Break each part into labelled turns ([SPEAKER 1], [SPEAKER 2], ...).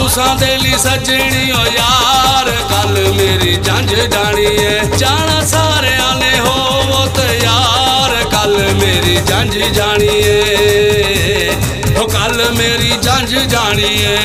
[SPEAKER 1] तुसां दे ली सजनी ओ यार कल मेरी जंज जानी है। जाना सारे आने हो तैयार कल मेरी जंज जानी है। ओ कल मेरी जंज जानी है।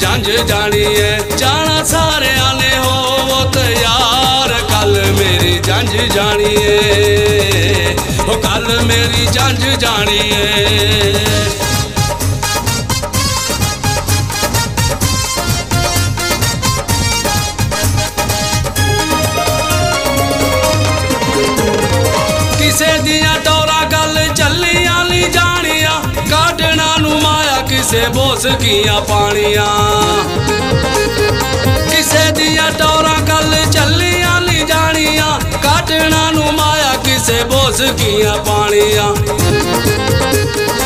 [SPEAKER 1] जंज जानी है। जाना सारे आने हो तैयार कल मेरी जंज जानी है। ओ कल मेरी जंज जानी है। किसे दिया टोरा गल चली आली जानिया काटना नू माया किसे बोस किया पानिया। किसे दिया टोरा गल चली आली जानिया काटना नू माया किसे बोस किया पानिया।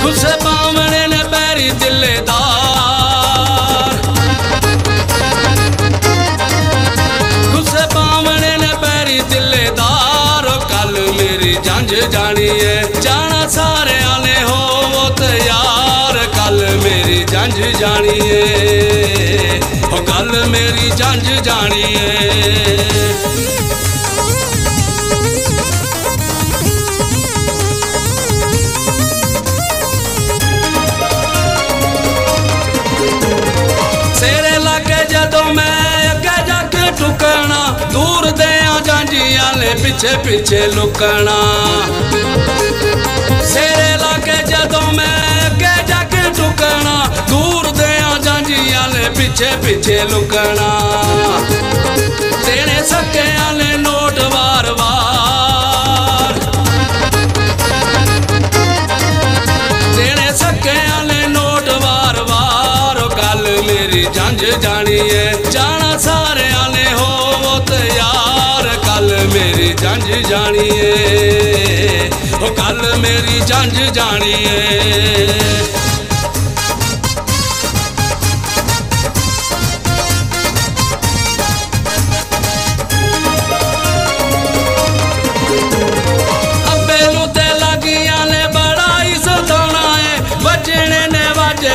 [SPEAKER 1] खुसे पावने ने पैरी दिलेदार खुसे पावने ने पैरी दिलेदार कल मेरी जंज जानी है। जाना सारे आने हो तैयार कल मेरी जंज जानी है। ओ कल मेरी जंज जानी है। सेरे लागे जदों मैं अगे जाके टुकना दूर दे जांजियां ले पीछे पीछे लुकना। सेरे लागे जदों मैं अगे जाके टुकना दूर दे जांजियां ले पीछे पीछे लुकना। तेरे सके आले नोट वार वार तेरे सके आले नोट वार वार कल मेरी जंज जानी है। जाना सारे आने हो तैयार कल मेरी जंज जानी है। ओ कल मेरी जंज जानी है।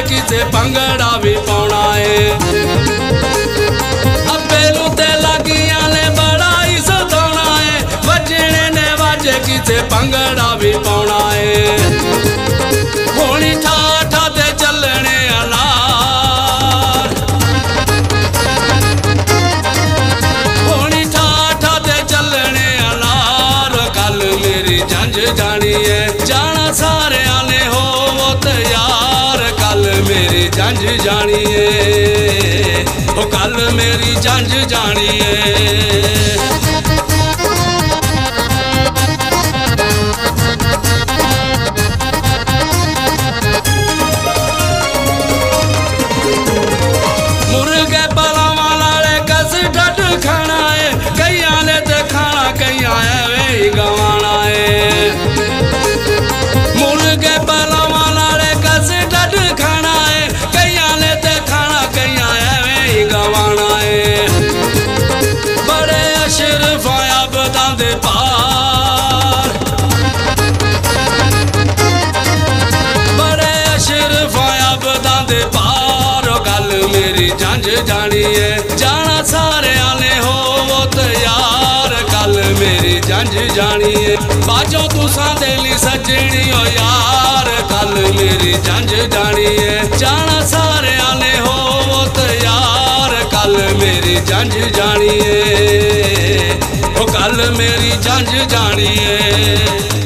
[SPEAKER 1] किसे भंगड़ा भी पाउना है। अबेलू ते लागिया ने बड़ा ही सताना है। बजने ने वाजे किसे भंगड़ा भी पाउना है। होनी ठाठा ते चलने अनार होनी ठाठा ते चलने अनार कल मेरी जंज जानी है। जाना सारे आने हो तैयार कल मेरी जंज जानी है। ओ कल मेरी जंज जानी है। मुर्गे पलावा लाले कस डट खाना है। कईया ने ते खाना कईया वे गवाना है। मुर्गे पलावा लाले कस डट खाना है। कईया ने ते खाना कईया वे गवाना है। बड़े अशरफ आबदा दे पार बड़े अशरफ आबदा दे पार कल मेरी जंज जानी है। जाना सारे आने हो तैयार कल मेरी जंज जानी है। बाजो तुसां दे ली सजनी ओ यार कल मेरी जंज जानी है। जाना सारे आने हो तैयार कल मेरी जंज जानी है। ओ कल मेरी जंज जानी है।